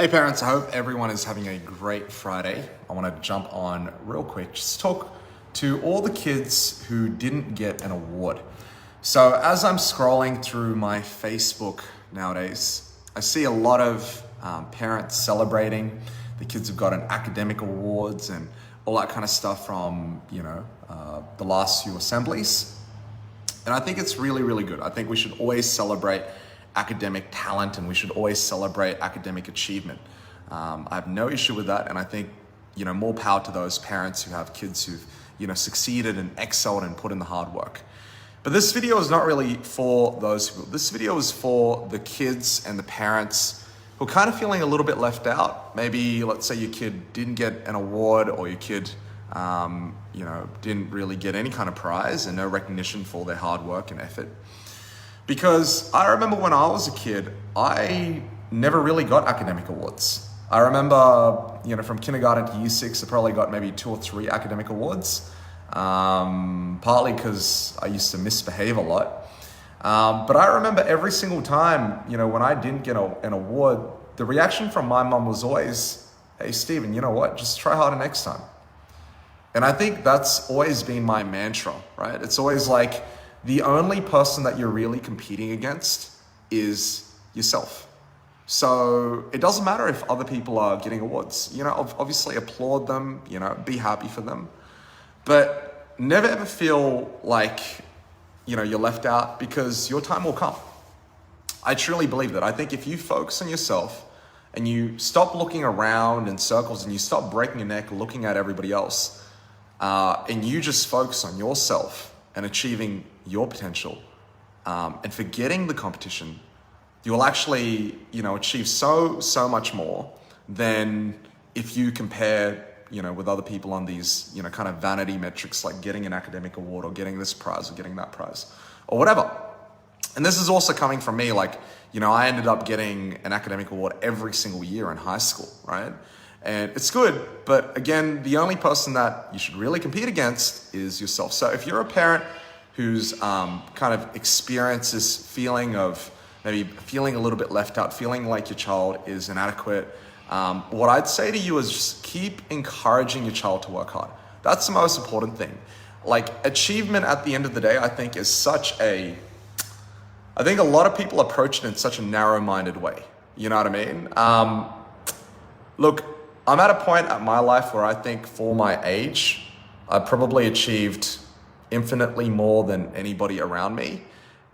Hey parents, I hope everyone is having a great Friday. I want to jump on real quick, just talk to all the kids who didn't get an award. So as I'm scrolling through my Facebook nowadays, I see a lot of parents celebrating the kids who've gotten academic awards and all that kind of stuff from, the last few assemblies. And I think it's really, really good. I think we should always celebrate academic talent and we should always celebrate academic achievement. I have no issue with that. And I think, more power to those parents who have kids who've, succeeded and excelled and put in the hard work. But this video is not really for those people. This video is for the kids and the parents who are kind of feeling a little bit left out. Maybe let's say your kid didn't get an award or your kid didn't really get any kind of prize and no recognition for their hard work and effort. Because I remember when I was a kid, I never really got academic awards. I remember, from kindergarten to year 6, I probably got maybe 2 or 3 academic awards, partly because I used to misbehave a lot. But I remember every single time, when I didn't get an award, the reaction from my mom was always, "Hey, Stephen, you know what? Just try harder next time." And I think that's always been my mantra, right? It's always like, the only person that you're really competing against is yourself. So it doesn't matter if other people are getting awards. Obviously applaud them, be happy for them. But never ever feel like, you're left out, because your time will come. I truly believe that. I think if you focus on yourself and you stop looking around in circles and you stop breaking your neck looking at everybody else, and you just focus on yourself and achieving your potential, and forgetting the competition, you will actually, achieve so much more than if you compare, with other people on these, kind of vanity metrics, like getting an academic award or getting this prize or getting that prize or whatever. And this is also coming from me, like, I ended up getting an academic award every single year in high school, right? And it's good, but again, the only person that you should really compete against is yourself. So if you're a parent who's kind of experienced this feeling of maybe feeling a little bit left out, feeling like your child is inadequate, what I'd say to you is just keep encouraging your child to work hard. That's the most important thing. Like, achievement at the end of the day, I think I think a lot of people approach it in such a narrow-minded way. You know what I mean? Look, I'm at a point at my life where I think for my age, I probably achieved infinitely more than anybody around me.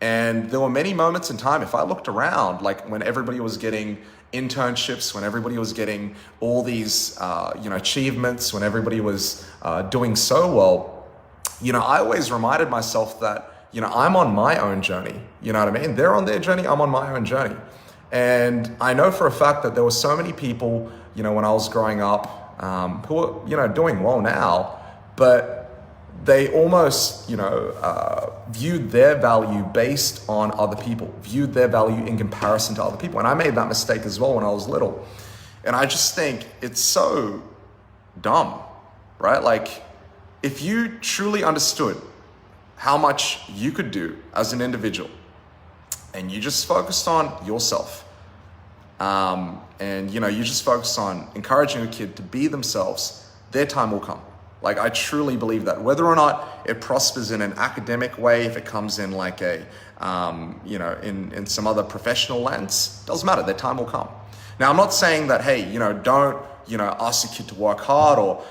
And there were many moments in time, if I looked around, like when everybody was getting internships, when everybody was getting all these, achievements, when everybody was doing so well, I always reminded myself that, I'm on my own journey. You know what I mean? They're on their journey, I'm on my own journey. And I know for a fact that there were so many people, when I was growing up, who are, doing well now, but they almost, viewed their value based on other people, viewed their value in comparison to other people. And I made that mistake as well when I was little. And I just think it's so dumb, right? Like, if you truly understood how much you could do as an individual and you just focused on yourself, and you just focus on encouraging a kid to be themselves, their time will come. Like, I truly believe that. Whether or not it prospers in an academic way, if it comes in like a, in some other professional lens, doesn't matter, their time will come. Now, I'm not saying that, hey, don't, ask your kid to work hard or,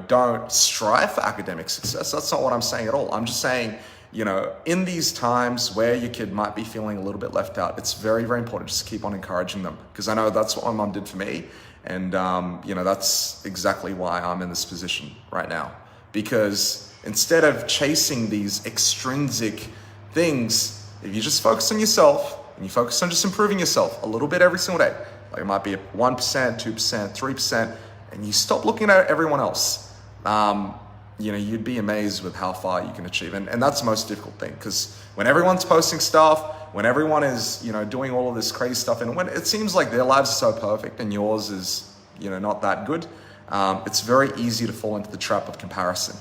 don't strive for academic success. That's not what I'm saying at all. I'm just saying, in these times where your kid might be feeling a little bit left out, it's very, very important just to keep on encouraging them. Because I know that's what my mom did for me. And, that's exactly why I'm in this position right now. Because instead of chasing these extrinsic things, if you just focus on yourself and you focus on just improving yourself a little bit every single day, like it might be 1%, 2%, 3%, and you stop looking at everyone else, you'd be amazed with how far you can achieve. And that's the most difficult thing, because when everyone's posting stuff, when everyone is, doing all of this crazy stuff, and when it seems like their lives are so perfect and yours is, not that good, it's very easy to fall into the trap of comparison.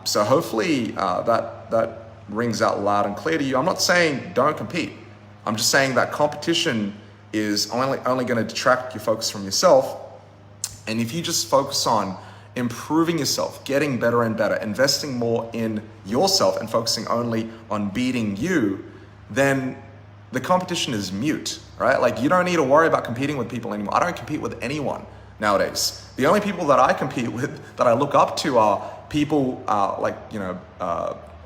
So hopefully that rings out loud and clear to you. I'm not saying don't compete. I'm just saying that competition is only going to detract your focus from yourself. And if you just focus on improving yourself, getting better and better, investing more in yourself and focusing only on beating you, then the competition is mute, right? Like, you don't need to worry about competing with people anymore. I don't compete with anyone nowadays. The only people that I compete with, that I look up to, are people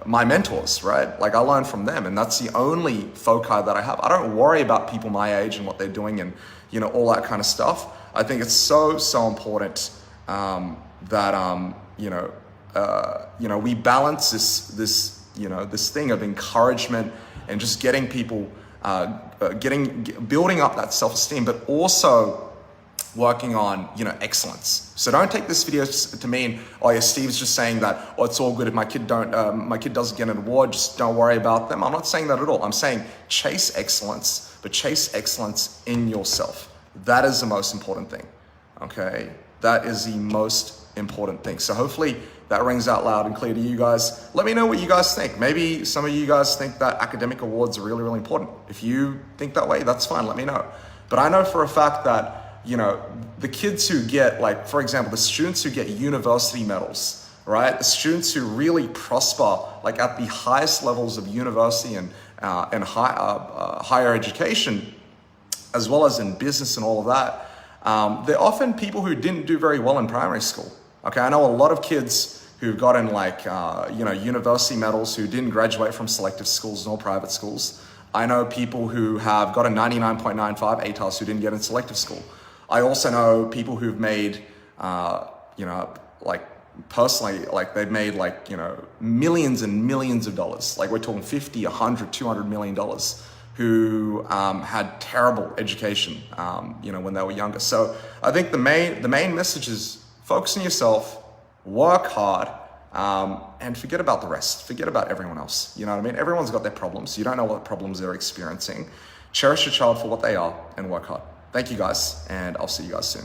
my mentors, right? Like, I learn from them, and that's the only foci that I have. I don't worry about people my age and what they're doing and, all that kind of stuff. I think it's so important that we balance this thing of encouragement and just getting people building up that self-esteem, but also working on excellence. So don't take this video to mean, oh yeah, Steve's just saying that, oh, it's all good if my kid doesn't get an award, just don't worry about them. I'm not saying that at all. I'm saying chase excellence, but chase excellence in yourself. That is the most important thing. Okay, that is the most important thing. So hopefully that rings out loud and clear to you guys. Let me know what you guys think. Maybe some of you guys think that academic awards are really, really important. If you think that way, that's fine, let me know. But I know for a fact that the kids who get, like, for example, the students who get university medals, right? The students who really prosper, like, at the highest levels of university and higher education, as well as in business and all of that, they're often people who didn't do very well in primary school. Okay, I know a lot of kids who've gotten university medals who didn't graduate from selective schools nor private schools. I know people who have got a 99.95 ATARs who didn't get in selective school. I also know people who've made, personally, like, they've made millions and millions of dollars. Like, we're talking 50, 100, 200 million dollars, who had terrible education, when they were younger. So I think the main message is focus on yourself, work hard, and forget about the rest. Forget about everyone else. You know what I mean? Everyone's got their problems. You don't know what problems they're experiencing. Cherish your child for what they are and work hard. Thank you guys, and I'll see you guys soon.